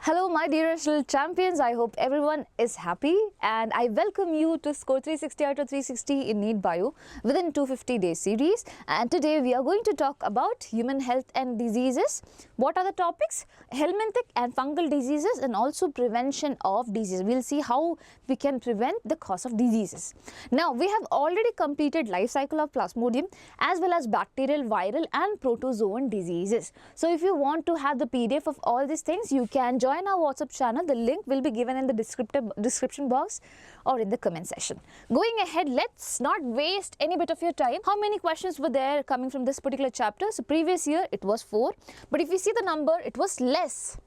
Hello my dearest little champions, I hope everyone is happy and I welcome you to score 360 out of 360 in NEET Bio within 250 day series, and today we are going to talk about human health and diseases. What are the topics? Helminthic and fungal diseases and also prevention of disease. We'll see how we can prevent the cause of diseases. Now we have already completed life cycle of Plasmodium as well as bacterial, viral and protozoan diseases. So if you want to have the PDF of all these things, you can join our WhatsApp channel. The link will be given in the description box or in the comment section. Going ahead, let's not waste any bit of your time. How many questions were there coming from this particular chapter? So previous year it was 4, but if you see the number, it was less.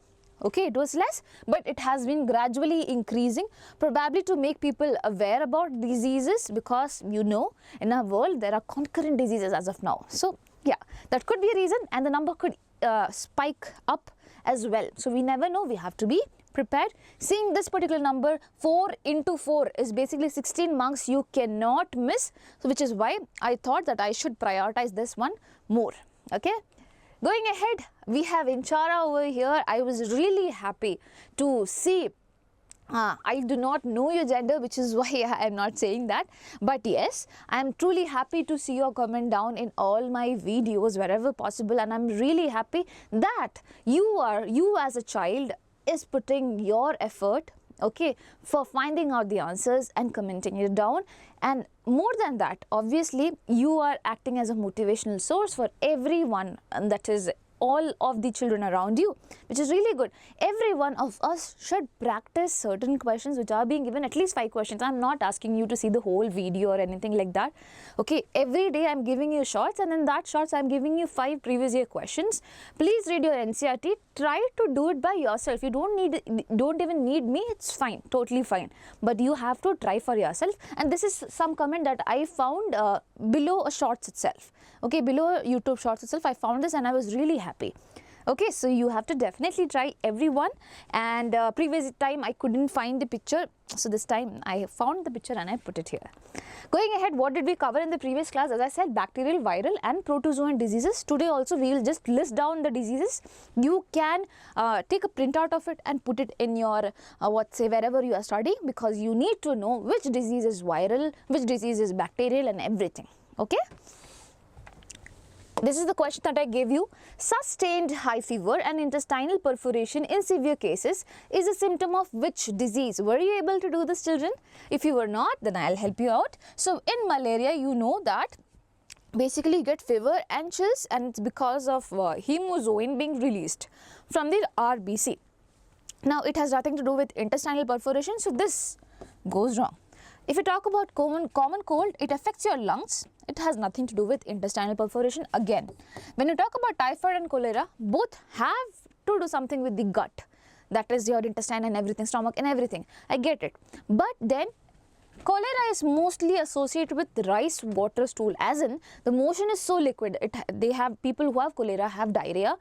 Okay, it was less, but it has been gradually increasing, probably to make people aware about diseases, because you know in our world there are concurrent diseases as of now. So yeah, that could be a reason, and the number could spike up as well. So we never know, we have to be prepared. Seeing this particular number, 4 into 4 is basically 16 marks you cannot miss, so which is why I thought that I should prioritize this one more. Okay. Going ahead, we have Inchara over here. I was really happy to see. I do not know your gender, which is why I am not saying that. But yes, I am truly happy to see your comment down in all my videos wherever possible. And I am really happy that you as a child is putting your effort, okay, for finding out the answers and commenting it down. And more than that, obviously you are acting as a motivational source for everyone, and that is all of the children around you, which is really good. Every one of us should practice certain questions which are being given, at least 5 questions. I'm not asking you to see the whole video or anything like that. Okay, every day I'm giving you shorts, and in that shorts I'm giving you 5 previous year questions. Please read your NCERT. Try to do it by yourself. You don't even need me. It's fine, totally fine. But you have to try for yourself. And this is some comment that I found below a shorts itself. Okay, below YouTube shorts itself, I found this and I was really happy. Okay, so you have to definitely try, everyone. And previous time I couldn't find the picture, so this time I found the picture and I put it here. Going ahead, what did we cover in the previous class? As I said, bacterial, viral and protozoan diseases. Today also we will just list down the diseases. You can take a printout of it and put it in your wherever you are studying, because you need to know which disease is viral, which disease is bacterial and everything. Okay. This is the question that I gave you. Sustained high fever and intestinal perforation in severe cases is a symptom of which disease? Were you able to do this, children? If you were not, then I'll help you out. So in malaria, you know that basically you get fever and chills, and it's because of hemozoin being released from the RBC. Now it has nothing to do with intestinal perforation, so this goes wrong. If you talk about common cold, it affects your lungs. It has nothing to do with intestinal perforation again. When you talk about typhoid and cholera, both have to do something with the gut. That is your intestine and everything, stomach and everything. I get it. But then cholera is mostly associated with rice water stool, as in the motion is so liquid. People who have cholera have diarrhea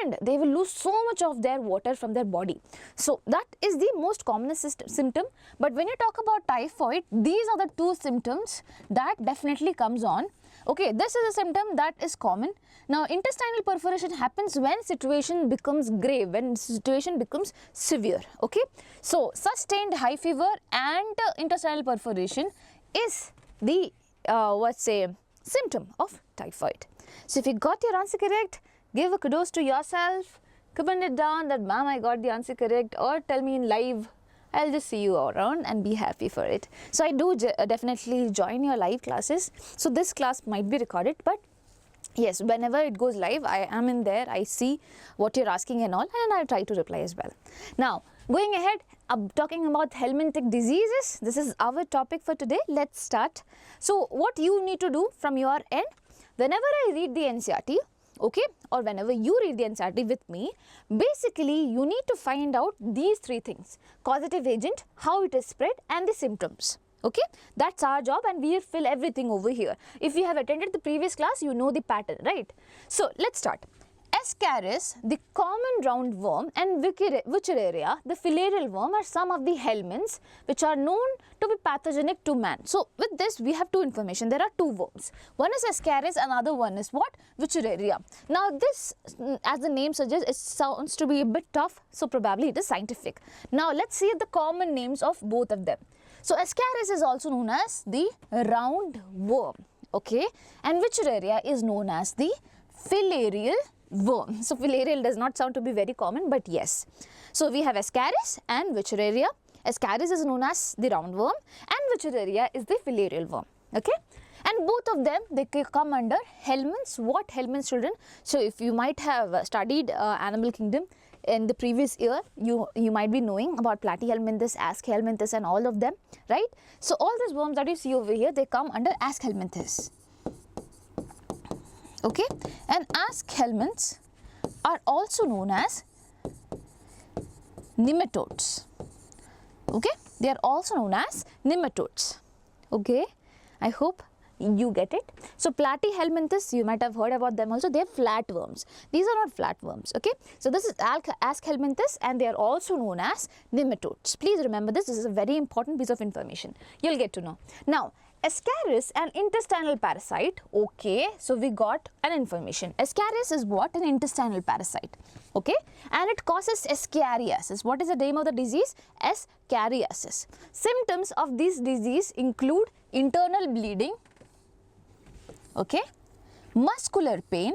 and they will lose so much of their water from their body. So that is the most commonest symptom. But when you talk about typhoid, these are the 2 symptoms that definitely comes on. Okay, this is a symptom that is common. Now, intestinal perforation happens when situation becomes grave, when situation becomes severe. Okay, so sustained high fever and intestinal perforation is the symptom of typhoid. So if you got your answer correct, give a kudos to yourself, comment it down that ma'am, I got the answer correct, or tell me in live. I'll just see you around and be happy for it. So I do definitely join your live classes. So this class might be recorded, but yes, whenever it goes live, I am in there. I see what you're asking and all, and I'll try to reply as well. Now, going ahead, talking about Helminthic diseases. This is our topic for today. Let's start. So what you need to do from your end, whenever I read the NCERT, okay, or whenever you read the NCERT with me, basically you need to find out these 3 things: causative agent, how it is spread, and the symptoms. Okay, that's our job, and we fill everything over here. If you have attended the previous class, you know the pattern, right? So let's start. Ascaris, the common roundworm, and Wuchereria, the filarial worm, are some of the helminths which are known to be pathogenic to man. So with this we have two information. There are two worms. One is Ascaris, another one is what? Wuchereria. Now this, as the name suggests, it sounds to be a bit tough, so probably it is scientific. Now let's see the common names of both of them. So Ascaris is also known as the roundworm, okay, and Wuchereria is known as the filarial worm. So filarial does not sound to be very common, but yes. So we have Ascaris and Wuchereria. Ascaris is known as the roundworm and Wuchereria is the filarial worm, okay. And both of them, they come under helminths. What helminths, children? So if you might have studied animal kingdom in the previous year, you might be knowing about Platyhelminthes, Askhelminthes and all of them, right? So all these worms that you see over here, they come under Askhelminthes. Okay, and Askhelminths are also known as nematodes. Okay, they are also known as nematodes. Okay, I hope you get it. So Platyhelminthes, you might have heard about them also. They are flatworms. These are not flatworms. Okay, so this is Askhelminthes and they are also known as nematodes. Please remember this. This is a very important piece of information. You'll get to know. Now, Ascaris, an intestinal parasite. Okay, so we got an information. Ascaris is what? An intestinal parasite. Okay, and it causes ascariasis. What is the name of the disease? Ascariasis. Symptoms of this disease include internal bleeding, okay, muscular pain,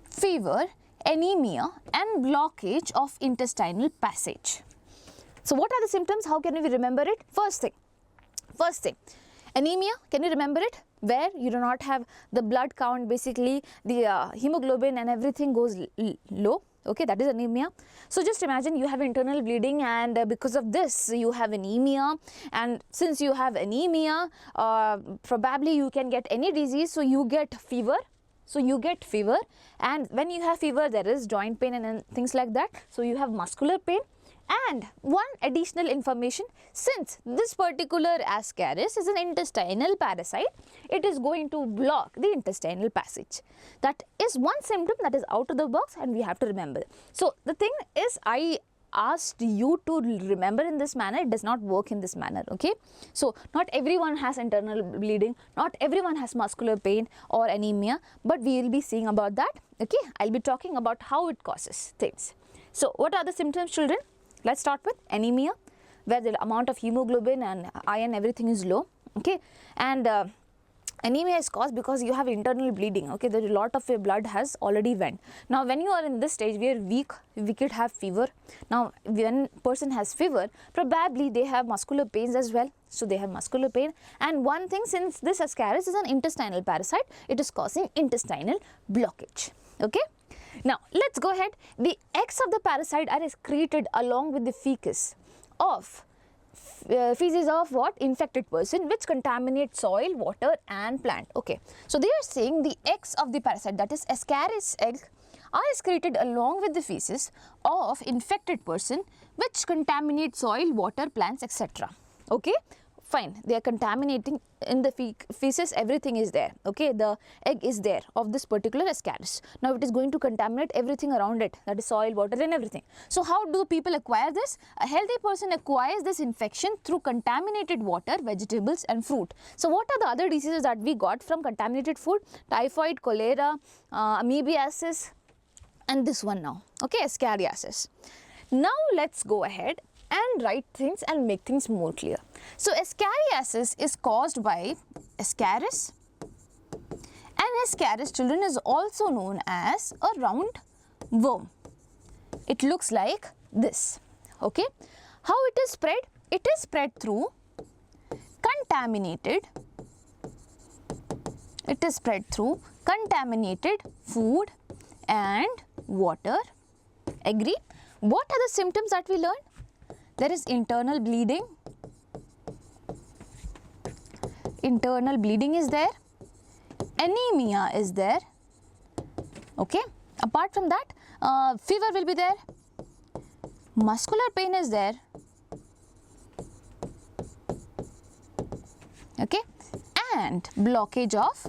fever, anemia and blockage of intestinal passage. So what are the symptoms? How can we remember it? First thing, anemia, can you remember it? Where you do not have the blood count, basically the hemoglobin and everything goes low. Okay, that is anemia. So just imagine you have internal bleeding and because of this you have anemia, and since you have anemia, probably you can get any disease, so you get fever. And when you have fever, there is joint pain and things like that. So you have muscular pain. And one additional information, since this particular Ascaris is an intestinal parasite, it is going to block the intestinal passage. That is one symptom that is out of the box and we have to remember. So the thing is, I asked you to remember in this manner. It does not work in this manner, okay. So not everyone has internal bleeding, not everyone has muscular pain or anemia, but we will be seeing about that, okay. I'll be talking about how it causes things. So what are the symptoms, children? Let's start with anemia, where the amount of hemoglobin and iron, everything is low, okay. And anemia is caused because you have internal bleeding, okay. There is a lot of your blood has already went. Now when you are in this stage, we are weak, we could have fever. Now when person has fever, probably they have muscular pains as well. So they have muscular pain, and one thing, since this Ascaris is an intestinal parasite, it is causing intestinal blockage, okay. Now let's go ahead. The eggs of the parasite are excreted along with the feces of what? Infected person, which contaminate soil, water and plant. Okay, so they are saying the eggs of the parasite, that is Ascaris egg, are excreted along with the feces of infected person, which contaminate soil, water, plants, etc. Okay, fine, they are contaminating in the feces, everything is there, okay, the egg is there of this particular Ascaris. Now it is going to contaminate everything around it, that is soil, water and everything. So how do people acquire this? A healthy person acquires this infection through contaminated water, vegetables and fruit. So what are the other diseases that we got from contaminated food? Typhoid, cholera, amoebiasis and this one now, okay, ascariasis. Now let's go ahead and write things and make things more clear. So ascariasis is caused by Ascaris, and Ascaris, children, is also known as a round worm. It looks like this, okay. How it is spread? It is spread through contaminated food and water. Agree? What are the symptoms that we learned? There is internal bleeding. Internal bleeding is there. Anemia is there. Okay. Apart from that, fever will be there. Muscular pain is there. Okay. And blockage of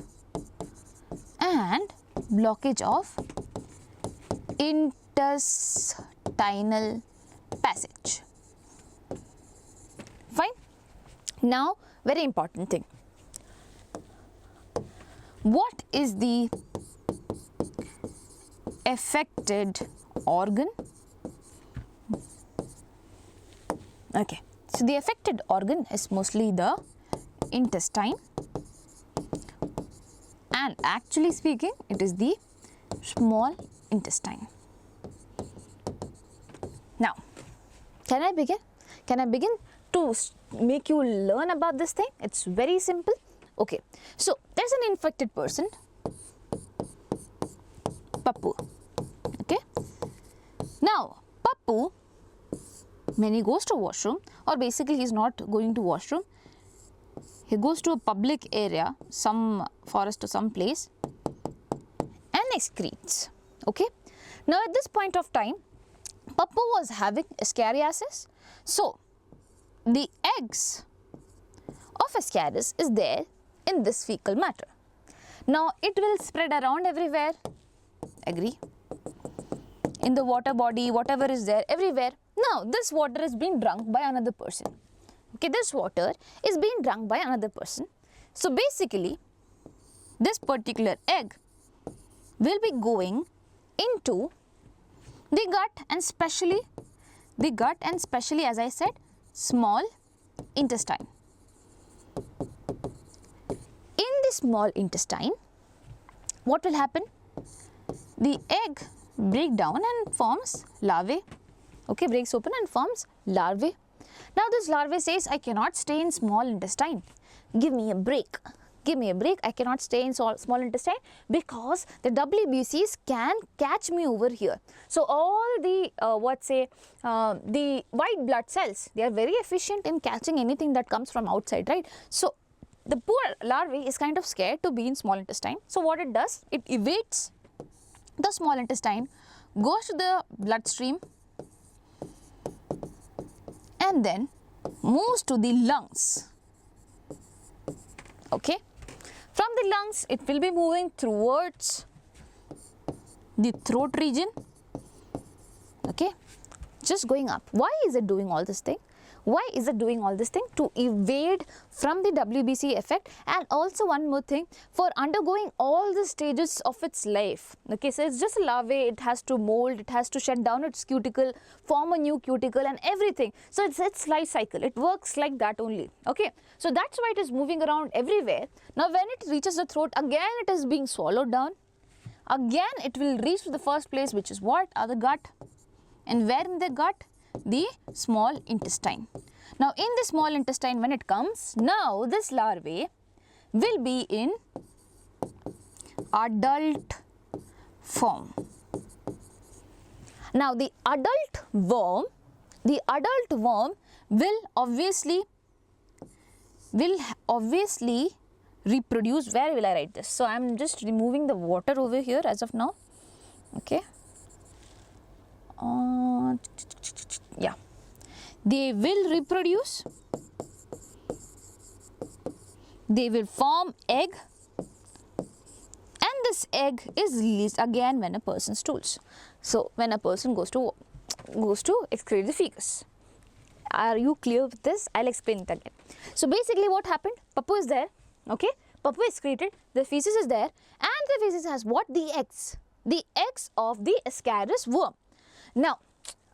intestinal passage. Fine. Now, very important thing. What is the affected organ? Okay, so the affected organ is mostly the intestine, and actually speaking, it is the small intestine. Now, can I begin? Can I begin to make you learn about this thing? It's very simple. Okay, so there's an infected person, Pappu. Okay, now Pappu, when he goes to washroom, or basically he's not going to washroom, he goes to a public area, some forest or some place, and excretes. Okay, now at this point of time, Pappu was having ascariasis, so the eggs of ascaris is there in this fecal matter. Now it will spread around everywhere, agree, in the water body, whatever is there, everywhere. Now this water is being drunk by another person. Okay, this water is being drunk by another person. So basically, this particular egg will be going into the gut, and especially as I said, small intestine. In the small intestine, what will happen? The egg breaks down and forms larvae. Okay, breaks open and forms larvae. Now this larvae says, I cannot stay in small intestine. Give me a break. Give me a break. I cannot stay in small intestine because the WBCs can catch me over here. So all the the white blood cells, they are very efficient in catching anything that comes from outside, right? So the poor larvae is kind of scared to be in small intestine. So what it does, it evades the small intestine, goes to the bloodstream, and then moves to the lungs. Okay, from the lungs it will be moving towards the throat region. Okay, just going up. Why is it doing all this thing? Why is it doing all this thing? To evade from the WBC effect, and also one more thing, for undergoing all the stages of its life. Okay, so it's just a larvae, it has to mold, it has to shut down its cuticle, form a new cuticle and everything. So it's its life cycle, it works like that only. Okay, so that's why it is moving around everywhere. Now when it reaches the throat, again it is being swallowed down. Again it will reach to the first place, which is what? The gut. And where in the gut? The small intestine. Now in the small intestine, when it comes, now this larvae will be in adult form. Now the adult worm will obviously reproduce. Where will I write this? So I am just removing the water over here as of now. Okay. Yeah, they will reproduce, they will form egg, and this egg is released again when a person stools. So when a person goes to excrete the feces. Are you clear with this? I'll explain it again. So basically what happened, Pappu is there, okay, Pappu is excreted, the feces is there, and the feces has what? The eggs of the ascaris worm. Now,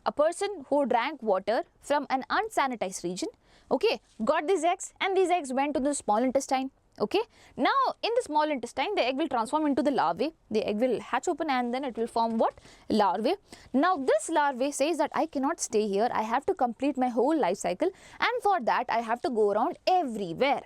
a person who drank water from an unsanitized region, okay, got these eggs, and these eggs went to the small intestine. Okay, now in the small intestine, the egg will transform into the larvae. The egg will hatch open and then it will form what? Larvae. Now this larvae says that I cannot stay here, I have to complete my whole life cycle, and for that I have to go around everywhere.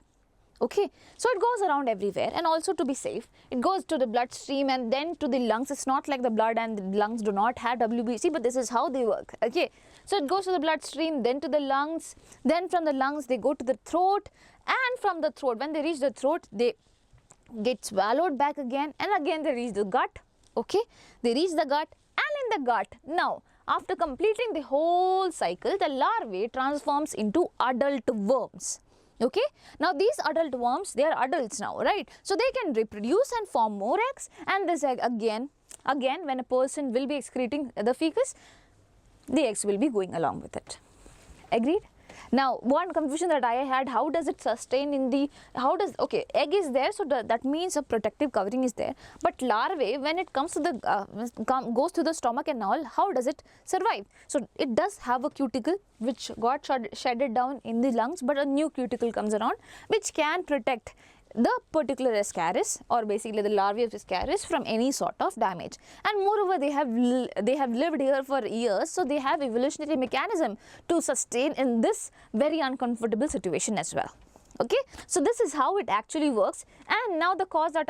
Okay, so it goes around everywhere, and also to be safe, it goes to the bloodstream and then to the lungs. It's not like the blood and the lungs do not have WBC, but this is how they work. Okay, so it goes to the bloodstream, then to the lungs, then from the lungs they go to the throat, and from the throat, when they reach the throat, they get swallowed back again, and again they reach the gut. Okay, they reach the gut, and in the gut, now after completing the whole cycle, the larvae transforms into adult worms. Okay, now these adult worms, they are adults now, right? So they can reproduce and form more eggs, and this egg again again when a person will be excreting the feces, the eggs will be going along with it. Agreed? Now, one confusion that I had, how does it sustain in the, okay, egg is there, so that means a protective covering is there, but larvae, when it comes to the, goes to the stomach and all, how does it survive? So, it does have a cuticle which got shedded down in the lungs, but a new cuticle comes around which can protect the particular ascaris, or basically the larvae of ascaris, from any sort of damage. And moreover, they have lived here for years, so they have evolutionary mechanism to sustain in this very uncomfortable situation as well. Okay, so this is how it actually works. And now the cause that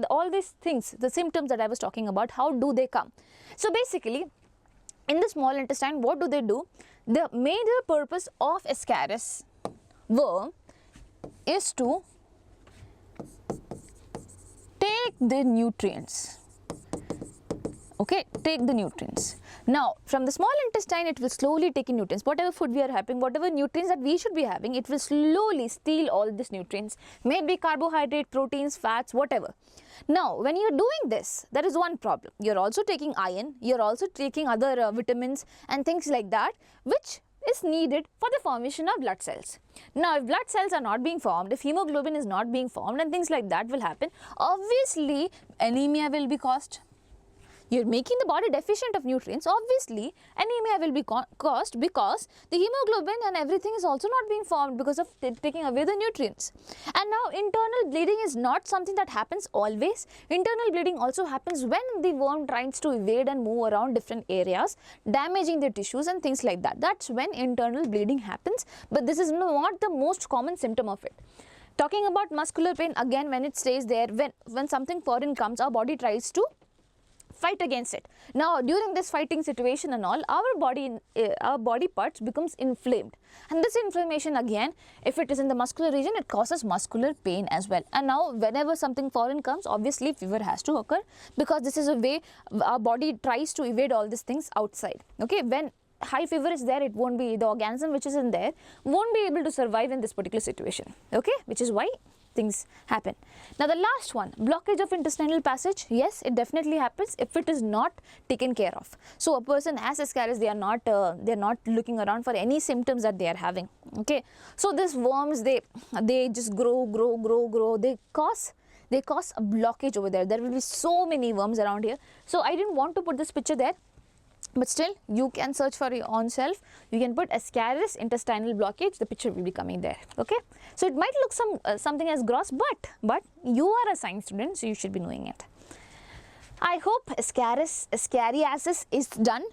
all these things, the symptoms that I was talking about, how do they come? So basically, in the small intestine, what do they do? The major purpose of ascaris worm is to take the nutrients. Okay, take the nutrients. Now, from the small intestine, it will slowly take in nutrients. Whatever food we are having, whatever nutrients that we should be having, it will slowly steal all these nutrients. Maybe carbohydrate, proteins, fats, whatever. Now, when you are doing this, there is one problem. You are also taking iron, you are also taking other vitamins and things like that, which is needed for the formation of blood cells. Now, if blood cells are not being formed, if hemoglobin is not being formed and things like that will happen, obviously anemia will be caused. You're making the body deficient of nutrients, obviously anemia will be caused because the hemoglobin and everything is also not being formed because of taking away the nutrients. And now internal bleeding is not something that happens always. Internal bleeding also happens when the worm tries to evade and move around different areas, damaging the tissues and things like that. That's when internal bleeding happens, but this is not the most common symptom of it. Talking about muscular pain, again when it stays there, when something foreign comes, our body tries to fight against it. Now, during this fighting situation and all, our body parts becomes inflamed, and this inflammation again, if it is in the muscular region, it causes muscular pain as well. And now, whenever something foreign comes, obviously fever has to occur, because this is a way our body tries to evade all these things outside. Okay, when high fever is there, it won't be, the organism which is in there won't be able to survive in this particular situation. Okay, which is why things happen. Now, the last one, blockage of intestinal passage. Yes, it definitely happens if it is not taken care of. So, a person has ascaris, they are not looking around for any symptoms that they are having. Okay, so these worms, they just grow. They cause a blockage over there. There will be so many worms around here. So, I didn't want to put this picture there, but still you can search for your own self. You can put ascaris intestinal blockage, the picture will be coming there. Okay, so it might look something as gross, but you are a science student, so you should be knowing it. I hope ascariasis is done.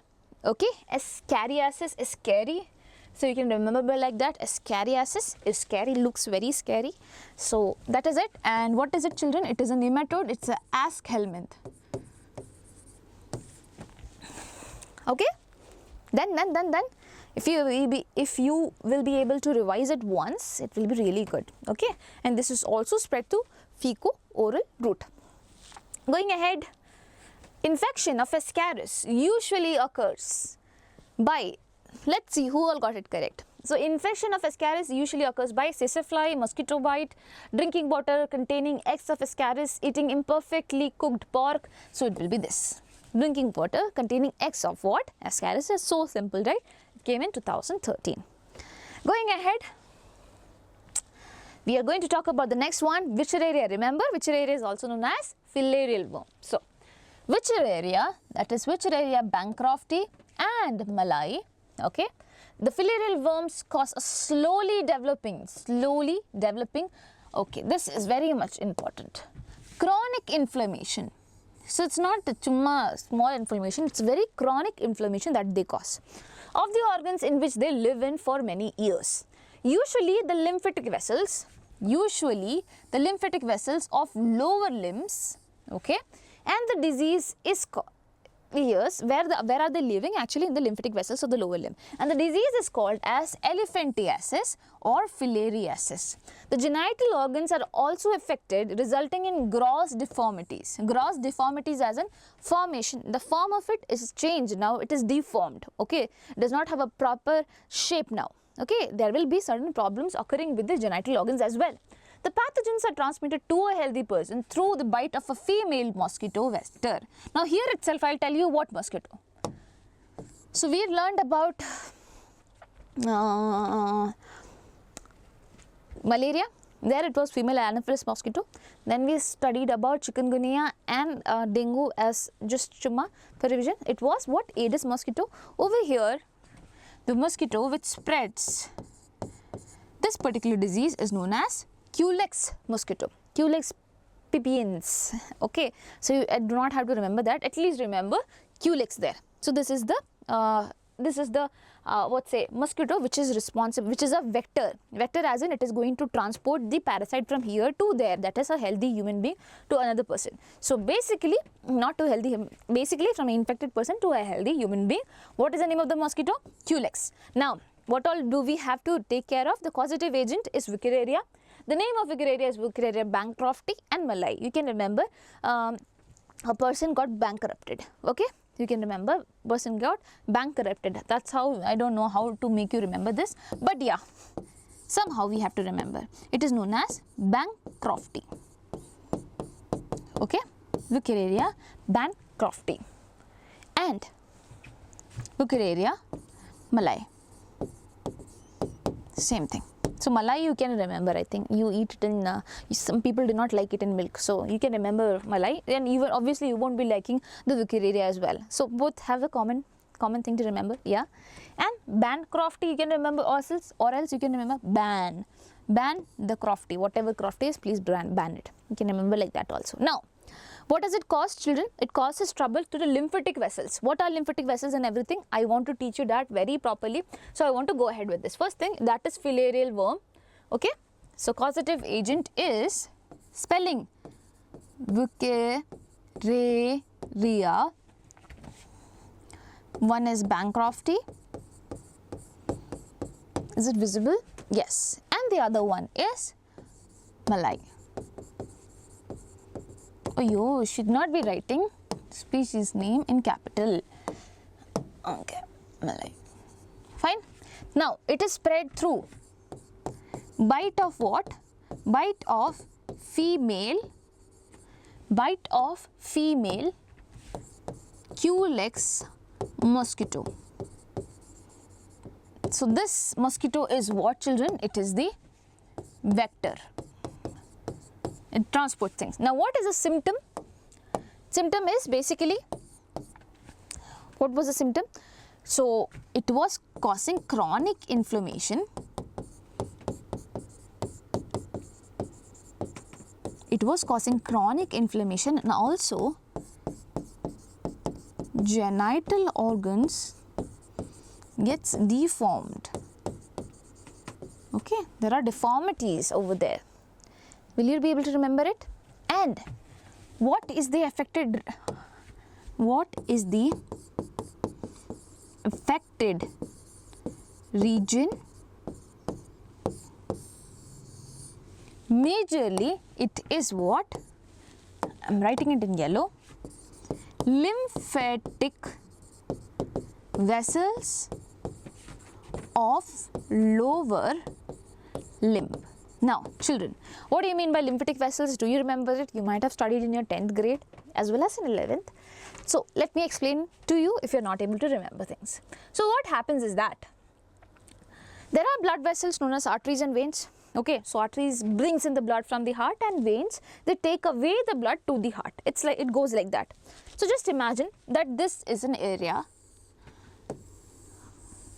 Okay, ascariasis is scary, so you can remember like that. Ascariasis is scary, looks very scary. So that is it. And what is it, children? It is a nematode. It's a Helminth. Okay, then if you will be able to revise it once, it will be really good. Okay, and this is also spread to fecal-oral route. Going ahead, infection of ascaris usually occurs by, let's see who all got it correct. So, infection of ascaris usually occurs by sisafly, mosquito bite, drinking water containing eggs of ascaris, eating imperfectly cooked pork. So, it will be this. Drinking water containing eggs of what? Ascaris. Is so simple, right? It came in 2013. Going ahead, we are going to talk about the next one, Wuchereria. Remember, Wuchereria is also known as filarial worm. So, Wuchereria, that is Wuchereria bancrofti and Malai. Okay, the filarial worms cause a slowly developing. Okay, this is very much important. Chronic inflammation. So, it's not a small inflammation, it's very chronic inflammation that they cause of the organs in which they live in for many years. Usually the lymphatic vessels of lower limbs, okay, and the disease is years where are they living? Actually in the lymphatic vessels of the lower limb, and the disease is called as elephantiasis or filariasis. The genital organs are also affected, resulting in gross deformities. Gross deformities as in formation. The form of it is changed now, it is deformed. Okay, it does not have a proper shape now. Okay, there will be certain problems occurring with the genital organs as well. The pathogens are transmitted to a healthy person through the bite of a female mosquito vector. Now here itself I'll tell you what mosquito. So we learned about malaria. There it was female anopheles mosquito. Then we studied about chikungunya and dengue as just chumma for revision. It was what? Aedes mosquito. Over here, the mosquito which spreads this particular disease is known as Culex mosquito. Culex pipiens. Okay, so you do not have to remember that. At least remember Culex there. So this is the mosquito which is responsible, which is a vector. Vector as in it is going to transport the parasite from here to there, that is a healthy human being to another person. So basically not to healthy, basically from an infected person to a healthy human being. What is the name of the mosquito? Culex. Now what all do we have to take care of? The causative agent is Wuchereria. The name of Wuchereria is Wuchereria bancrofti and Malai. You can remember a person got bankrupted. Okay. You can remember person got bankrupted. That's how, I don't know how to make you remember this, but yeah, somehow we have to remember. It is known as bancrofti. Okay, Wuchereria bancrofti and Wuchereria malai. Same thing. So malai you can remember. I think you eat it in, some people do not like it in milk. So you can remember malai, and even obviously you won't be liking the Wuchereria as well. So both have a common thing to remember. Yeah. And bancrofti you can remember, or else you can remember ban the crofty, whatever crofty is, please ban it. You can remember like that also. Now what does it cause, children? It causes trouble to the lymphatic vessels. What are lymphatic vessels and everything? I want to teach you that very properly. So I want to go ahead with this. First thing, that is filarial worm. Okay. So causative agent is spelling Wuchereria. One is bancrofti. Is it visible? Yes. And the other one is malai. Oh, you should not be writing species name in capital. Okay, malai. Fine. Now, it is spread through bite of what? Bite of female Culex mosquito. So, this mosquito is what, children? It is the vector. It transports things. Now what is a symptom? Symptom is basically, what was the symptom? So it was causing chronic inflammation. It was causing chronic inflammation and also genital organs gets deformed. Okay, there are deformities over there. Will you be able to remember it? And what is the affected region? Majorly it is what? I am writing it in yellow. Lymphatic vessels of lower limb. Now children, what do you mean by lymphatic vessels? Do you remember it? You might have studied in your 10th grade as well as in 11th. So let me explain to you if you are not able to remember things. So what happens is that there are blood vessels known as arteries and veins. Okay, so arteries brings in the blood from the heart, and veins, they take away the blood to the heart. It's like, it goes like that. So just imagine that this is an area,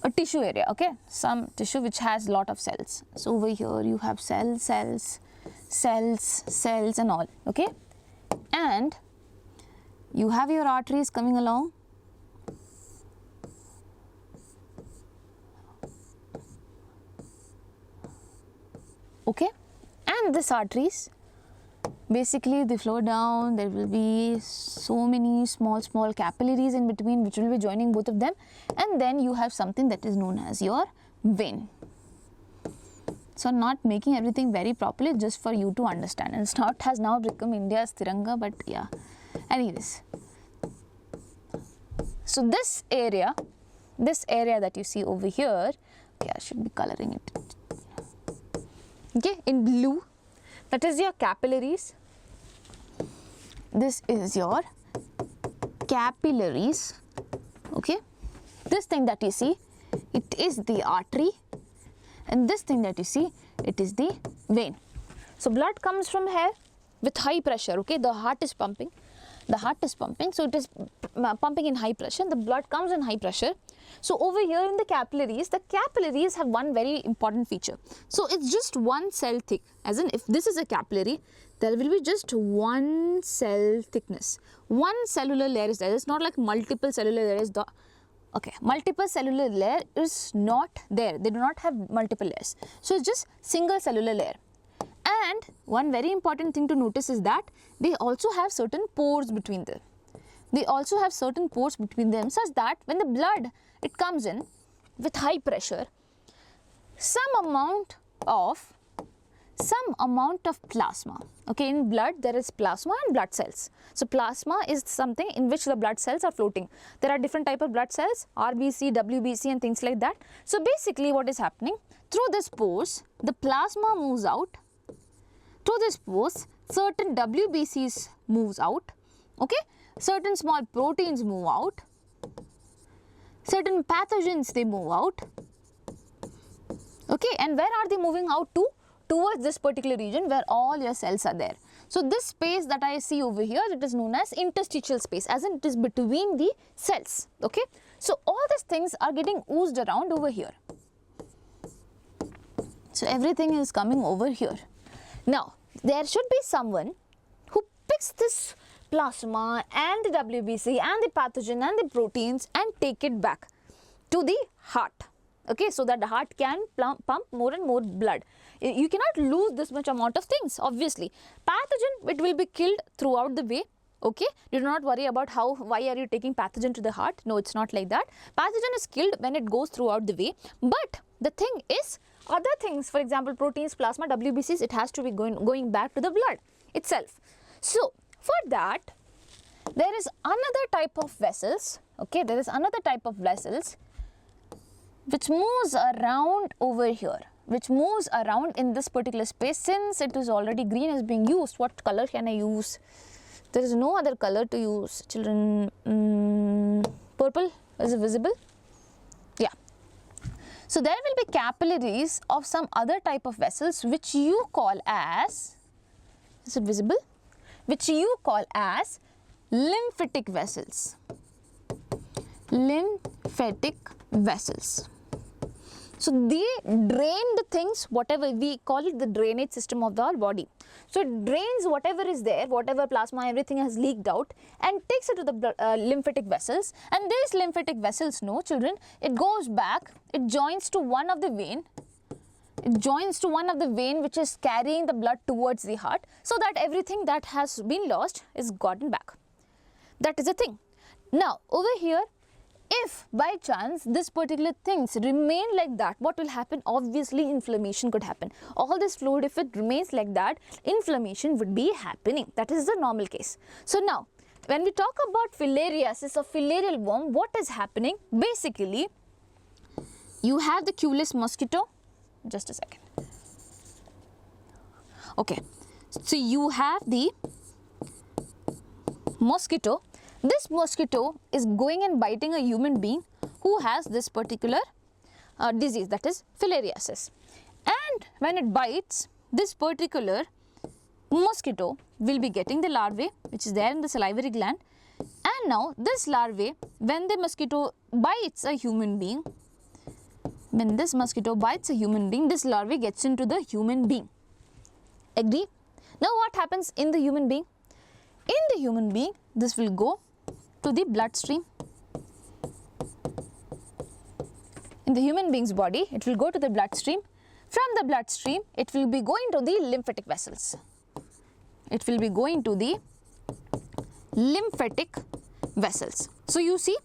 a tissue area, okay, some tissue which has lot of cells. So over here you have cells and all, okay, and you have your arteries coming along. Okay, and these arteries basically they flow down. There will be so many small capillaries in between which will be joining both of them, and then you have something that is known as your vein. So not making everything very properly, just for you to understand, and it's not has now become India's Tiranga, but yeah, anyways. So this area that you see over here, okay, I should be coloring it, okay, in blue. that is your capillaries. This is your capillaries. Okay, this thing that you see, it is the artery, and this thing that you see, it is the vein. So blood comes from here with high pressure. Okay, the heart is pumping. The heart is pumping, so it is pumping in high pressure. The blood comes in high pressure. So over here in the capillaries have one very important feature. So it's just one cell thick, as in if this is a capillary, there will be just one cell thickness. One cellular layer is there. It's not like multiple cellular layers. Okay, multiple cellular layer is not there. They do not have multiple layers. So it's just single cellular layer. And one very important thing to notice is that they also have certain pores between them. They also have certain pores between them, such that when the blood, it comes in with high pressure, some amount of plasma. Okay, in blood there is plasma and blood cells. So plasma is something in which the blood cells are floating. There are different type of blood cells, RBC, WBC and things like that. So basically what is happening, through this pores, the plasma moves out. Through this pores, certain WBCs moves out. Okay, certain small proteins move out. Certain pathogens, they move out. Okay, and where are they moving out to? Towards this particular region where all your cells are there. So this space that I see over here, it is known as interstitial space, as in it is between the cells. Okay, so all these things are getting oozed around over here. So everything is coming over here. Now there should be someone who picks this plasma and the WBC and the pathogen and the proteins and take it back to the heart. Okay, so that the heart can pump more and more blood. You cannot lose this much amount of things, obviously. Pathogen, it will be killed throughout the way. Okay, do not worry about why are you taking pathogen to the heart. No, it's not like that. Pathogen is killed when it goes throughout the way. But the thing is, other things, for example, proteins, plasma, WBCs, it has to be going back to the blood itself. So for that, there is another type of vessels. Okay, there is another type of vessels which moves around over here, which moves around in this particular space. Since it is already green is being used, what color can I use? There is no other color to use, children. Purple, is it visible? Yeah. So there will be capillaries of some other type of vessels which you call as, is it visible? Which you call as lymphatic vessels. Lymphatic vessels. So they drain the things, whatever we call it, the drainage system of our body. So it drains whatever is there, whatever plasma, everything has leaked out, and takes it to the lymphatic vessels. And these lymphatic vessels, no children, it goes back, it joins to one of the vein. It joins to one of the vein which is carrying the blood towards the heart, so that everything that has been lost is gotten back. That is the thing. Now over here, if by chance this particular things remain like that, what will happen? Obviously inflammation could happen. All this fluid, if it remains like that, inflammation would be happening. That is the normal case. So now when we talk about filariasis or filarial worm, what is happening? Basically, you have the Culex mosquito. Just a second. Okay, so you have the mosquito. This mosquito is going and biting a human being who has this particular disease, that is filariasis. And when it bites, this particular mosquito will be getting the larvae which is there in the salivary gland. And now this larvae, when the mosquito bites a human being, this larvae gets into the human being. Agree? Now what happens in the human being? In the human being, this will go to the bloodstream. In the human being's body, it will go to the bloodstream. From the bloodstream, it will be going to the lymphatic vessels. It will be going to the lymphatic vessels. So you see,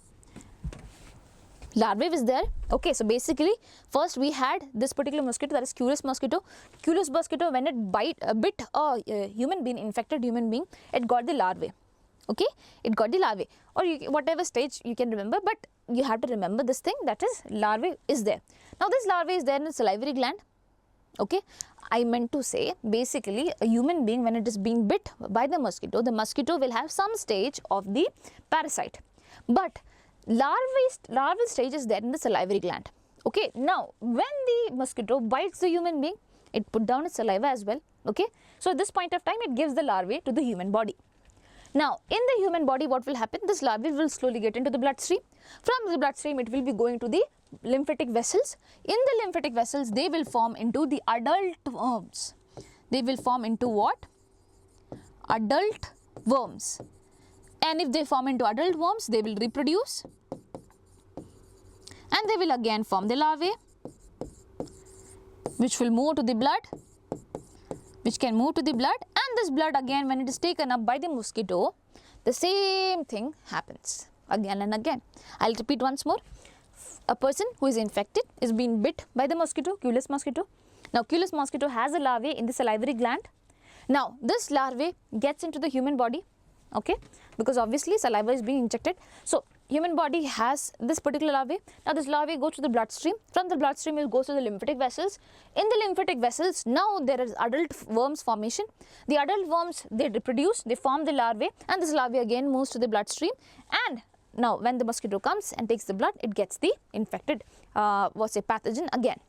larvae is there. Okay, so basically first we had this particular mosquito, that is Culex mosquito. Culex mosquito, when it bit a human being, infected human being, it got the larvae. Okay, it got the larvae, or whatever stage you can remember, but you have to remember this thing, that is larvae is there. Now this larvae is there in the salivary gland. Okay, I meant to say basically a human being, when it is being bit by the mosquito will have some stage of the parasite, but larval stage is there in the salivary gland. Okay, now when the mosquito bites the human being, it put down its saliva as well. Okay, so at this point of time it gives the larvae to the human body. Now in the human body, what will happen? This larvae will slowly get into the bloodstream. From the bloodstream it will be going to the lymphatic vessels. In the lymphatic vessels, they will form into the adult worms. They will form into what? Adult worms. And if they form into adult worms, they will reproduce and they will again form the larvae, which will move to the blood, which can move to the blood, and this blood again, when it is taken up by the mosquito, the same thing happens again and again. I will repeat once more. A person who is infected is being bit by the mosquito, Culex mosquito. Now Culex mosquito has a larvae in the salivary gland. Now this larvae gets into the human body, okay, because obviously saliva is being injected. So human body has this particular larvae. Now this larvae goes to the bloodstream. From the bloodstream it goes to the lymphatic vessels. In the lymphatic vessels, now there is adult worms formation. The adult worms, they reproduce, they form the larvae, and this larvae again moves to the bloodstream, and now when the mosquito comes and takes the blood, it gets the infected pathogen again.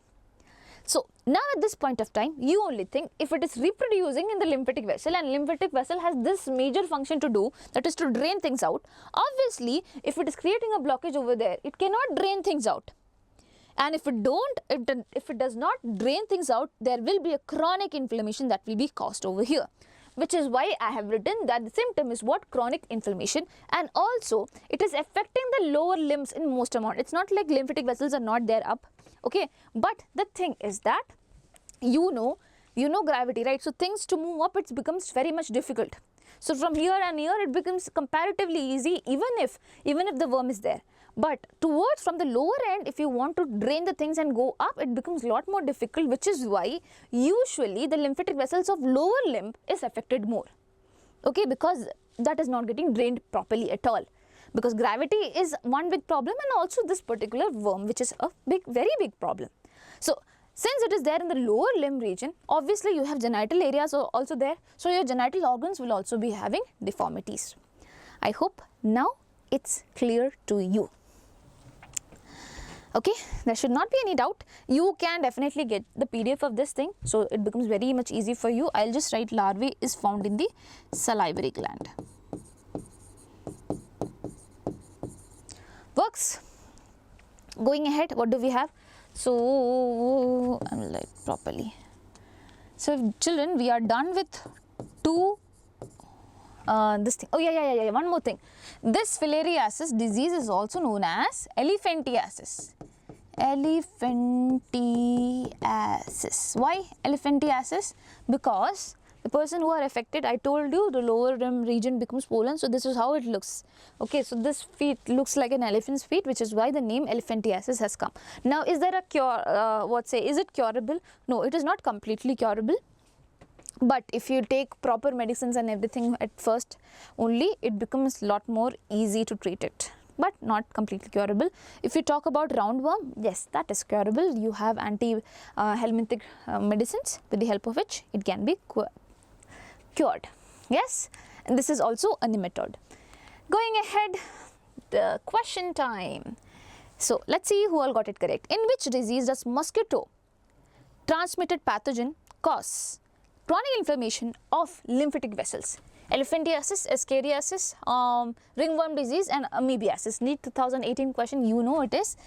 So now at this point of time, you only think if it is reproducing in the lymphatic vessel, and lymphatic vessel has this major function to do, that is to drain things out. Obviously, if it is creating a blockage over there, it cannot drain things out. And if it does not drain things out, there will be a chronic inflammation that will be caused over here. Which is why I have written that the symptom is what? Chronic inflammation, and also it is affecting the lower limbs in most amount. It's not like lymphatic vessels are not there up, okay, but the thing is that you know gravity, right? So things to move up, it becomes very much difficult. So from here and here it becomes comparatively easy, even if the worm is there. But towards from the lower end, if you want to drain the things and go up, it becomes a lot more difficult, which is why usually the lymphatic vessels of lower limb is affected more. Okay, because that is not getting drained properly at all. Because gravity is one big problem, and also this particular worm, which is a very big problem. So since it is there in the lower limb region, obviously you have genital areas also there. So your genital organs will also be having deformities. I hope now it's clear to you. Okay, there should not be any doubt. You can definitely get the PDF of this thing, so it becomes very much easy for you. I'll just write larvae is found in the salivary gland. Works. Going ahead, what do we have? So I will write properly. So children, we are done with this thing. Oh yeah, one more thing. This filariasis disease is also known as elephantiasis. Elephantiasis. Why elephantiasis? Because the person who are affected, I told you, the lower limb region becomes swollen. So this is how it looks. Okay, so this feet looks like an elephant's feet, which is why the name elephantiasis has come. Now, is there a cure? Is it curable? No, it is not completely curable. But if you take proper medicines and everything at first only, it becomes a lot more easy to treat it, but not completely curable. If you talk about roundworm, yes, that is curable. You have anti-helminthic medicines with the help of which it can be cured. Yes, and this is also a nematode. Going ahead, the question time. So let's see who all got it correct. In which disease does mosquito transmitted pathogen cause chronic inflammation of lymphatic vessels? Elephantiasis, ascariasis, ringworm disease, and amoebiasis. NEET 2018 question, you know it is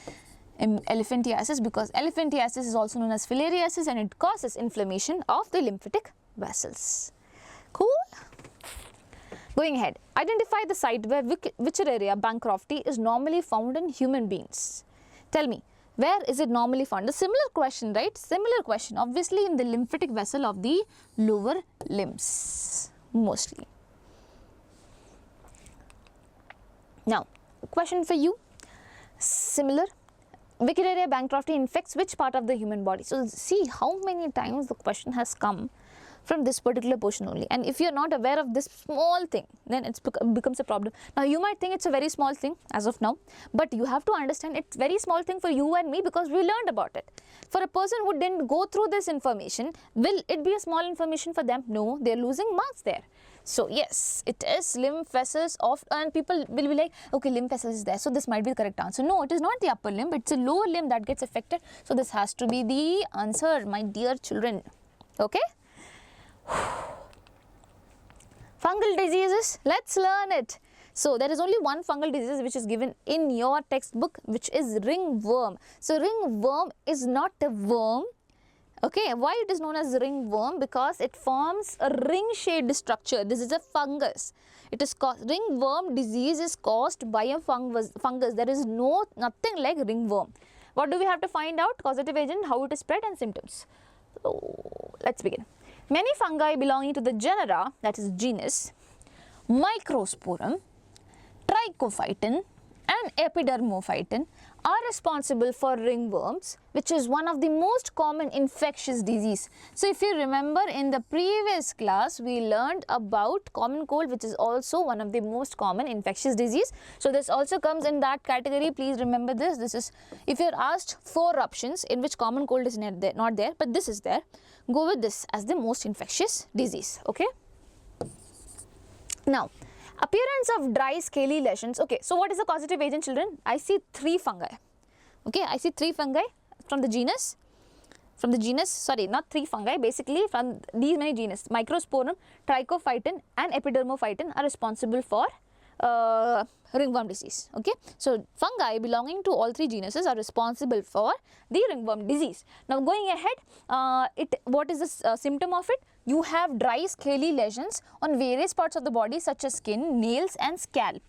elephantiasis, because elephantiasis is also known as filariasis, and it causes inflammation of the lymphatic vessels. Cool. Going ahead, identify the site where Wuchereria bancrofti is normally found in human beings. Tell me, where is it normally found? A similar question, right? Similar question. Obviously, in the lymphatic vessel of the lower limbs, mostly. Now, question for you. Similar. Wuchereria bancrofti infects which part of the human body? So, see how many times the question has come from this particular portion only. And if you are not aware of this small thing, then it becomes a problem. Now you might think it's a very small thing as of now, but you have to understand it's very small thing for you and me because we learned about it. For a person who didn't go through this information, will it be a small information for them? No, they are losing marks there. So yes, it is lymph vessels of, and people will be like, okay, lymph vessels is there, so this might be the correct answer. No, it is not the upper limb, it's a lower limb that gets affected. So this has to be the answer, my dear children. Okay. Fungal diseases, let's learn it. So there is only one fungal disease which is given in your textbook, which is ringworm. So ringworm is not a worm. Okay, why it is known as ringworm? Because it forms a ring-shaped structure. This is a fungus. It is ringworm disease is caused by a fungus. There is nothing like ringworm. What do we have to find out? Causative agent, how it is spread, and symptoms. So let's begin. Many fungi belonging to the genera, that is genus, Microsporum, Trichophyton and Epidermophyton are responsible for ringworms, which is one of the most common infectious disease. So if you remember, in the previous class we learned about common cold, which is also one of the most common infectious disease. So this also comes in that category. Please remember this. This is, if you are asked 4 options in which common cold is not there, but this is there, go with this as the most infectious disease. Okay. Now, appearance of dry scaly lesions. Okay, so what is the causative agent, children? I see 3 fungi. Okay, I see 3 fungi from the genus. Sorry, not 3 fungi, basically from these many genus. Microsporum, Trichophyton and Epidermophyton are responsible for ringworm disease. Okay, so fungi belonging to all 3 genuses are responsible for the ringworm disease. Now going ahead, what is the symptom of it? You have dry scaly lesions on various parts of the body such as skin, nails and scalp.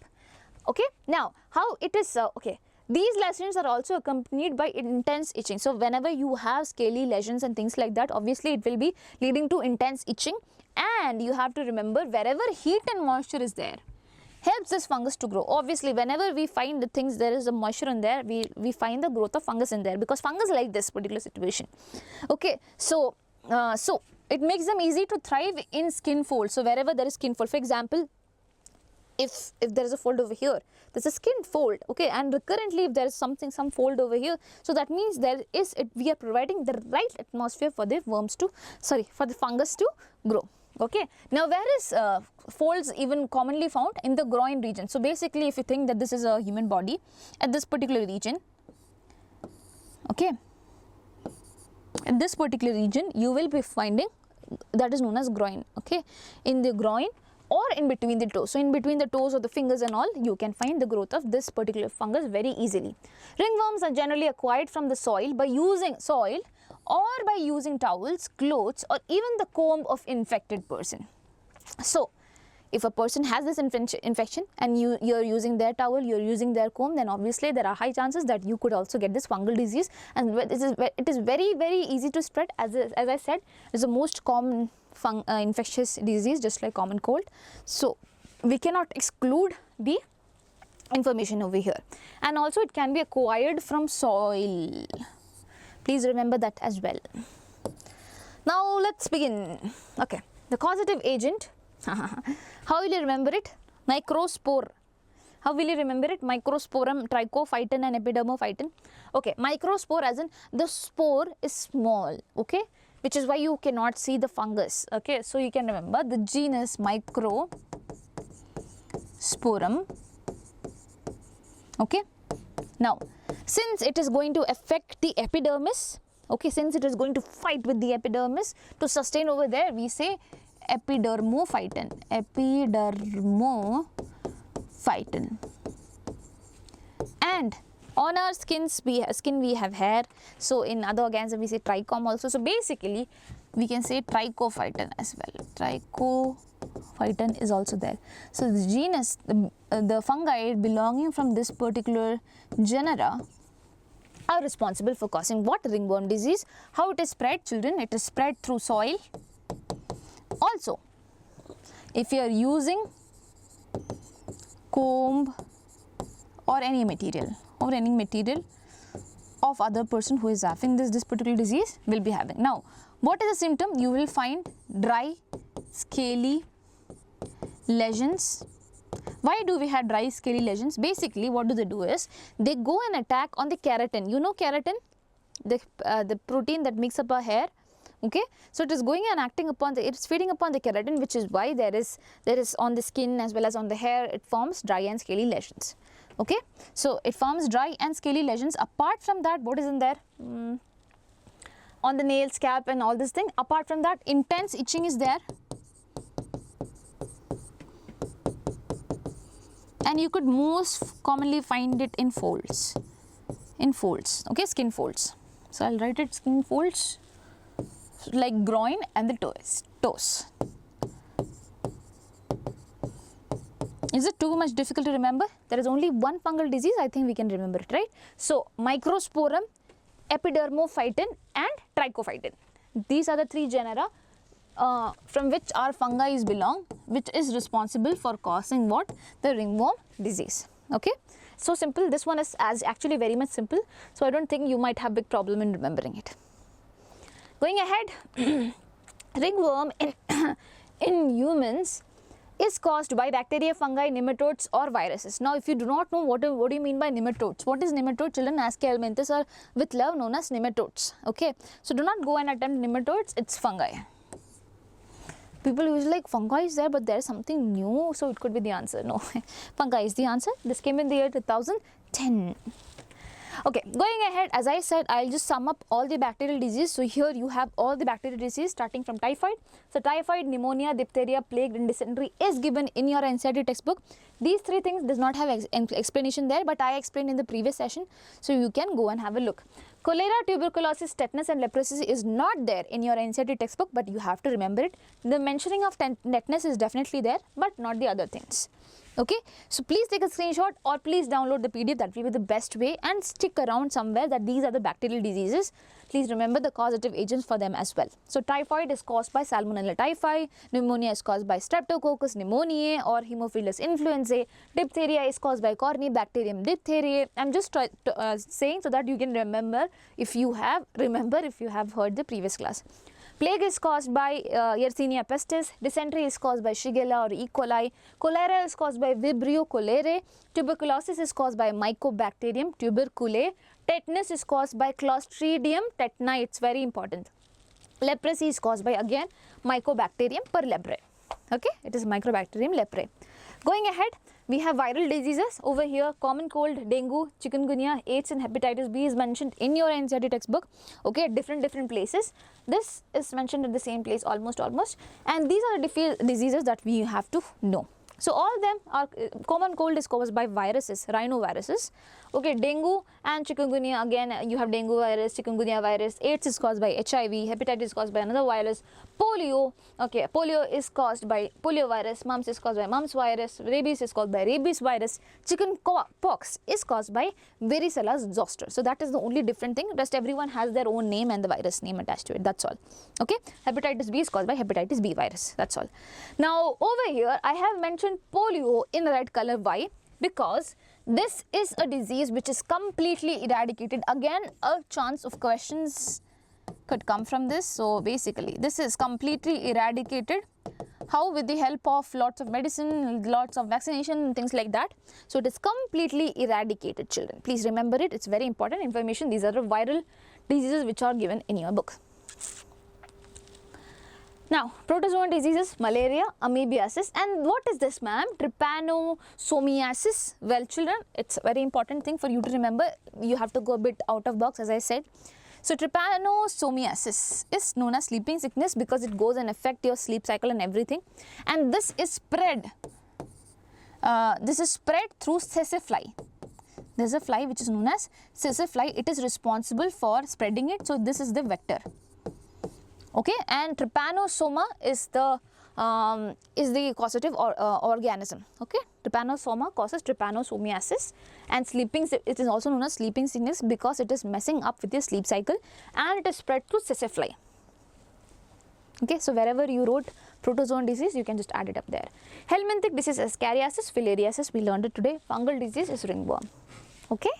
Okay, now how it is, okay, these lesions are also accompanied by intense itching. So whenever you have scaly lesions and things like that, obviously it will be leading to intense itching, and you have to remember, wherever heat and moisture is there, helps this fungus to grow. Obviously whenever we find the things there is a moisture in there, we find the growth of fungus in there, because fungus like this particular situation. Okay, so it makes them easy to thrive in skin folds. So wherever there is skin fold, for example, if there is a fold over here, there's a skin fold, okay, and recurrently if there is some fold over here, so that means we are providing the right atmosphere for the for the fungus to grow. Okay, now where is folds even commonly found? In the groin region. So basically, if you think that this is a human body, at this particular region, okay, at this particular region you will be finding, that is known as groin. Okay, in the groin or in between the toes. So in between the toes or the fingers and all, you can find the growth of this particular fungus very easily. Ringworms are generally acquired from the soil by using or by using towels, clothes or even the comb of infected person. So if a person has this infection and you are using their towel, you are using their comb, then obviously there are high chances that you could also get this fungal disease, and it is very, very easy to spread. As I said, it is the most common infectious disease, just like common cold. So we cannot exclude the information over here, and also it can be acquired from soil. Please remember that as well. Now let's begin. Okay, the causative agent. How will you remember it? Microspore. How will you remember it? Microsporum, Trichophyton and Epidermophyton. Okay, microspore as in the spore is small, okay, which is why you cannot see the fungus. Okay, so you can remember the genus Microsporum. Okay, now since it is going to affect the epidermis, okay, since it is going to fight with the epidermis to sustain over there, we say Epidermophyton. And on our skin we have hair. So in other organs we say trichome also. So basically we can say Trichophyton as well. Trichophyton is also there. So the genus, the fungi belonging from this particular genera are responsible for causing what? Ringworm disease. How it is spread, children? It is spread through soil. Also, if you are using comb or any material, of other person who is having this particular disease will be having. Now, what is the symptom? You will find dry, scaly lesions. Why do we have dry, scaly lesions? Basically, what do they do is, they go and attack on the keratin. You know keratin? The protein that makes up our hair. Okay, so it is going and acting upon the, it's feeding upon the keratin, which is why there is on the skin as well as on the hair, it forms dry and scaly lesions. Okay, so it forms dry and scaly lesions. Apart from that, what is in there? On the nail, scalp and all this thing. Apart from that, intense itching is there. And you could most commonly find it in folds. Okay, skin folds. So I'll write it skin folds, like groin and the toes. Is it too much difficult to remember? There is only one fungal disease, I think we can remember it, right? So, microsporum, epidermophyton and trichophyton. These are the three genera from which our fungi is belong, which is responsible for causing what? The ringworm disease. Okay? So simple, this one is actually very much simple. So I don't think you might have big problem in remembering it. Going ahead, ringworm in humans is caused by bacteria, fungi, nematodes or viruses. Now if you do not know what do you mean by nematodes, what is nematode, children, ask Helminthics or with love known as nematodes. Okay, so do not go and attempt nematodes, it's fungi. People usually like fungi is there, but there is something new, so it could be the answer. No, fungi is the answer. This came in the year 2010. Okay, going ahead, as I said, I'll just sum up all the bacterial disease. So here you have all the bacterial disease starting from typhoid. So typhoid, pneumonia, diphtheria, plague and dysentery is given in your NCERT textbook. These three things does not have explanation there, but I explained in the previous session. So you can go and have a look. Cholera, tuberculosis, tetanus and leprosy is not there in your NCERT textbook, but you have to remember it. The mentioning of tetanus is definitely there, but not the other things. Okay, so please take a screenshot or please download the PDF. That will be the best way, and stick around somewhere that these are the bacterial diseases. Please remember the causative agents for them as well. So typhoid is caused by Salmonella typhi, pneumonia is caused by Streptococcus pneumoniae or Haemophilus influenzae, diphtheria is caused by Corynebacterium diphtheriae. I'm just saying so that you can remember if you have heard the previous class. Plague is caused by Yersinia pestis, dysentery is caused by Shigella or E. coli, cholera is caused by Vibrio cholerae, tuberculosis is caused by Mycobacterium tuberculae, tetanus is caused by Clostridium tetani, it's very important. Leprosy is caused by again Mycobacterium leprae. Okay, it is Mycobacterium leprae. Going ahead, we have viral diseases over here. Common cold, dengue, chikungunya, AIDS and hepatitis B is mentioned in your NCERT textbook. Okay, at different places. This is mentioned at the same place almost, and these are the diseases that we have to know. So all of them are, common cold is caused by viruses, rhinoviruses. Okay, dengue and chikungunya, again you have dengue virus, chikungunya virus. AIDS is caused by HIV, hepatitis is caused by another virus. Polio, okay, polio is caused by poliovirus, mumps is caused by mumps virus, rabies is caused by rabies virus, chicken pox is caused by varicella zoster. So that is the only different thing. Rest everyone has their own name and the virus name attached to it, that's all. Okay, hepatitis B is caused by hepatitis B virus, that's all. Now over here I have mentioned polio in red color. Why? Because this is a disease which is completely eradicated. Again, a chance of questions could come from this. So basically this is completely eradicated. How? With the help of lots of medicine, lots of vaccination and things like that. So it is completely eradicated, children. Please remember it, it's very important information. These are the viral diseases which are given in your book. Now, protozoan diseases, malaria, amoebiasis, and what is this, ma'am? Trypanosomiasis. Well, children, it's a very important thing for you to remember. You have to go a bit out of box, as I said. So, trypanosomiasis is known as sleeping sickness because it goes and affects your sleep cycle and everything. And this is spread. Through tsetsefly. There is a fly which is known as tsetsefly. It is responsible for spreading it. So, this is the vector. Okay, and trypanosoma is the causative organism. Okay, trypanosoma causes trypanosomiasis, and it is also known as sleeping sickness because it is messing up with your sleep cycle and it is spread through tsetsefly. Okay, so wherever you wrote protozoan disease, you can just add it up there. Helminthic disease is scariasis, filariasis, we learned it today. Fungal disease is ringworm. Okay.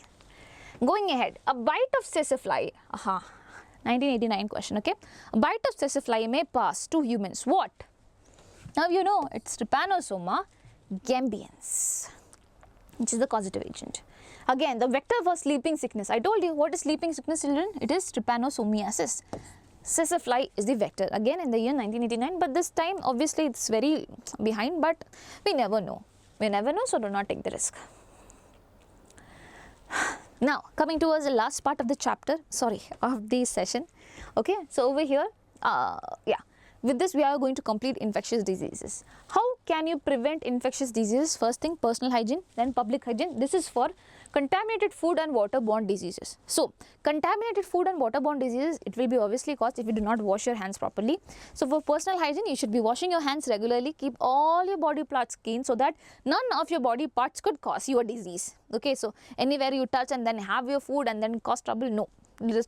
Going ahead, a bite of sesafly, 1989 question, okay. A bite of sesafly may pass to humans. What? Now you know it's Trypanosoma gambians, which is the causative agent. Again, the vector for sleeping sickness. I told you what is sleeping sickness, children? It is trypanosomiasis. Sesafly is the vector, again in the year 1989, but this time obviously it's very behind, but we never know. We never know, so do not take the risk. Now, coming towards the last part of the chapter, of the session. Okay, so over here, with this we are going to complete infectious diseases. How can you prevent infectious diseases? First thing, personal hygiene, then public hygiene. This is for contaminated food and waterborne diseases. So, contaminated food and waterborne diseases, it will be obviously caused if you do not wash your hands properly. So, for personal hygiene, you should be washing your hands regularly. Keep all your body parts clean so that none of your body parts could cause you a disease. Okay, so anywhere you touch and then have your food and then cause trouble, no. Let's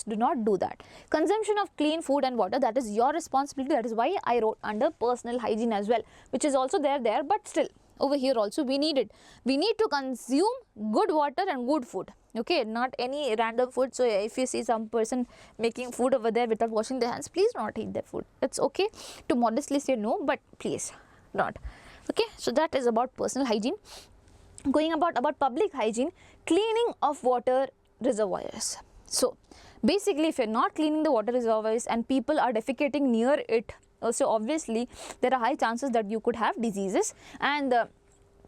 do not do that. Consumption of clean food and water, that is your responsibility. That is why I wrote under personal hygiene as well, which is also there, but still over here also we need it. We need to consume good water and good food. Okay, not any random food. So if you see some person making food over there without washing their hands, please not eat that food. It's okay to modestly say no, but please not. Okay, so that is about personal hygiene. Going about public hygiene, cleaning of water reservoirs. So basically, if you're not cleaning the water reservoirs and people are defecating near it, so obviously there are high chances that you could have diseases, and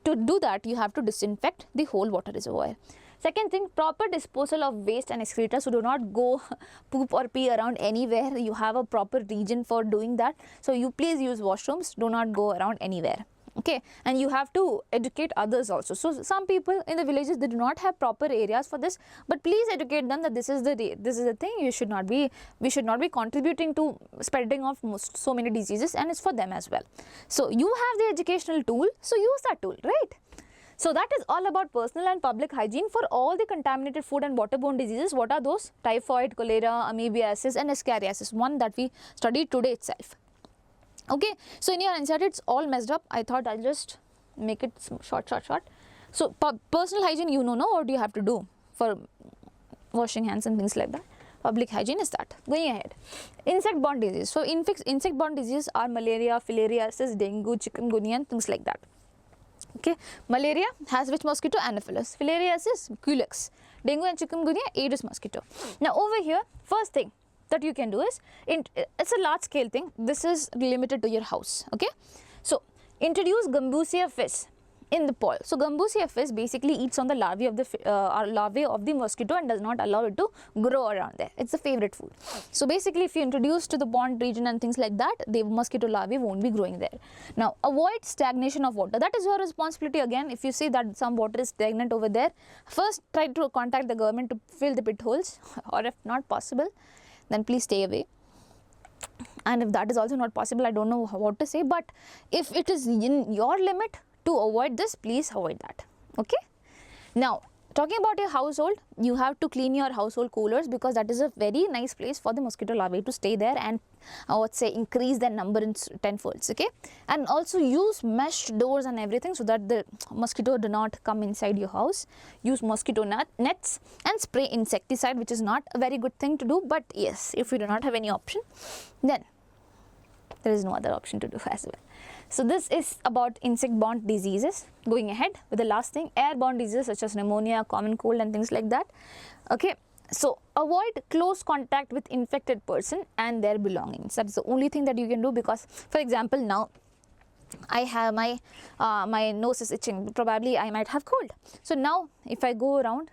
to do that you have to disinfect the whole water reservoir. Second thing, proper disposal of waste and excreta. So do not go poop or pee around anywhere. You have a proper region for doing that. So you please use washrooms, do not go around anywhere. Okay, and you have to educate others also. So some people in the villages, they do not have proper areas for this, but please educate them that this is the thing. We should not be contributing to spreading of so many diseases, and it's for them as well. So you have the educational tool, so use that tool, right? So that is all about personal and public hygiene for all the contaminated food and waterborne diseases. What are those? Typhoid, cholera, amoebiasis and ascariasis, one that we studied today itself. Okay, so in your NCERT it's all messed up. I thought I'll just make it short. So personal hygiene, you know what do you have to do for washing hands and things like that. Public hygiene is that. Going ahead, insect-borne disease. So insect-borne diseases are malaria, filariasis, dengue, chikungunya and things like that. Okay, malaria has which mosquito? Anopheles. Filariasis, Culex. Dengue and chikungunya, Aedes mosquito. Now over here, first thing that you can do is, it's a large scale thing. This is limited to your house. Okay, so introduce Gambusia fish in the pole. So Gambusia fish basically eats on the larvae of the mosquito and does not allow it to grow around there. It's a favorite food. So basically, if you introduce to the pond region and things like that, the mosquito larvae won't be growing there. Now avoid stagnation of water. That is your responsibility. Again, if you see that some water is stagnant over there, first try to contact the government to fill the pit holes, or if not possible, then please stay away. And if that is also not possible, I don't know what to say, but if it is in your limit to avoid this, please avoid that. Okay, now talking about your household, you have to clean your household coolers, because that is a very nice place for the mosquito larvae to stay there and let's say increase their number in tenfolds. Okay, and also use meshed doors and everything so that the mosquito do not come inside your house. Use mosquito nets and spray insecticide, which is not a very good thing to do, but yes, if you do not have any option, then there is no other option to do as well. So this is about insect-borne diseases. Going ahead with the last thing, airborne diseases such as pneumonia, common cold and things like that. Okay, so avoid close contact with infected person and their belongings. That is the only thing that you can do, because for example, now I have my nose is itching, probably I might have cold. So now if I go around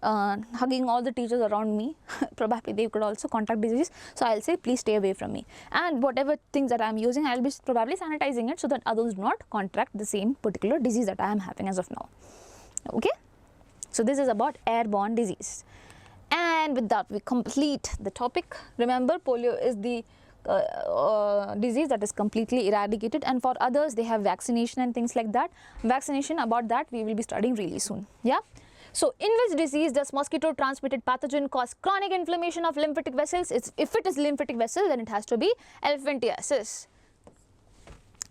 hugging all the teachers around me, probably they could also contract disease. So I'll say please stay away from me, and whatever things that I'm using, I'll be probably sanitizing it so that others do not contract the same particular disease that I am having as of now. Okay, so this is about airborne disease, and with that we complete the topic. Remember, polio is the disease that is completely eradicated, and for others they have vaccination and things like that. Vaccination, about that we will be studying really soon. Yeah. So, in which disease does mosquito transmitted pathogen cause chronic inflammation of lymphatic vessels? If it is lymphatic vessel, then it has to be elephantiasis.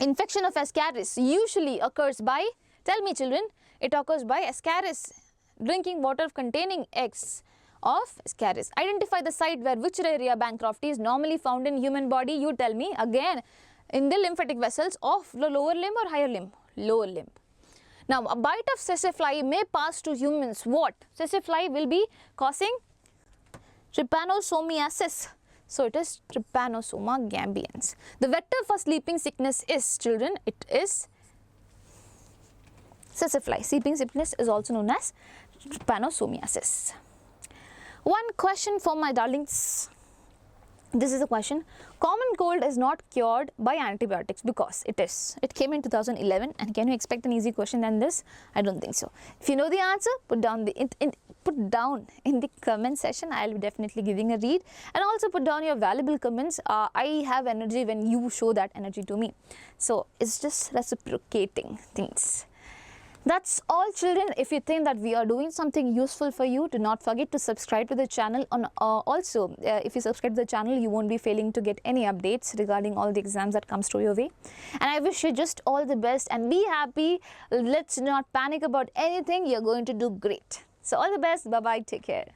Infection of ascaris usually occurs by, tell me children, it occurs by ascaris. drinking water containing eggs of Ascaris. Identify the site where which area Bancrofti is normally found in human body. You tell me again, in the lymphatic vessels of the lower limb or higher limb? Lower limb. Now, a bite of tsetse may pass to humans. What? Tsetse will be causing trypanosomiasis. So, it is Trypanosoma gambians. The vector for sleeping sickness is, children, it is tsetse. Sleeping sickness is also known as trypanosomiasis. One question for my darlings. This is a question. Common cold is not cured by antibiotics because it is. It came in 2011, and can you expect an easy question than this? I don't think so. If you know the answer, put down in the comment section. I'll be definitely giving a read, and also put down your valuable comments. I have energy when you show that energy to me. So it's just reciprocating things. That's all, children. If you think that we are doing something useful for you, do not forget to subscribe to the channel. Also, if you subscribe to the channel, you won't be failing to get any updates regarding all the exams that comes through your way. And I wish you just all the best and be happy. Let's not panic about anything. You're going to do great. So all the best. Bye-bye. Take care.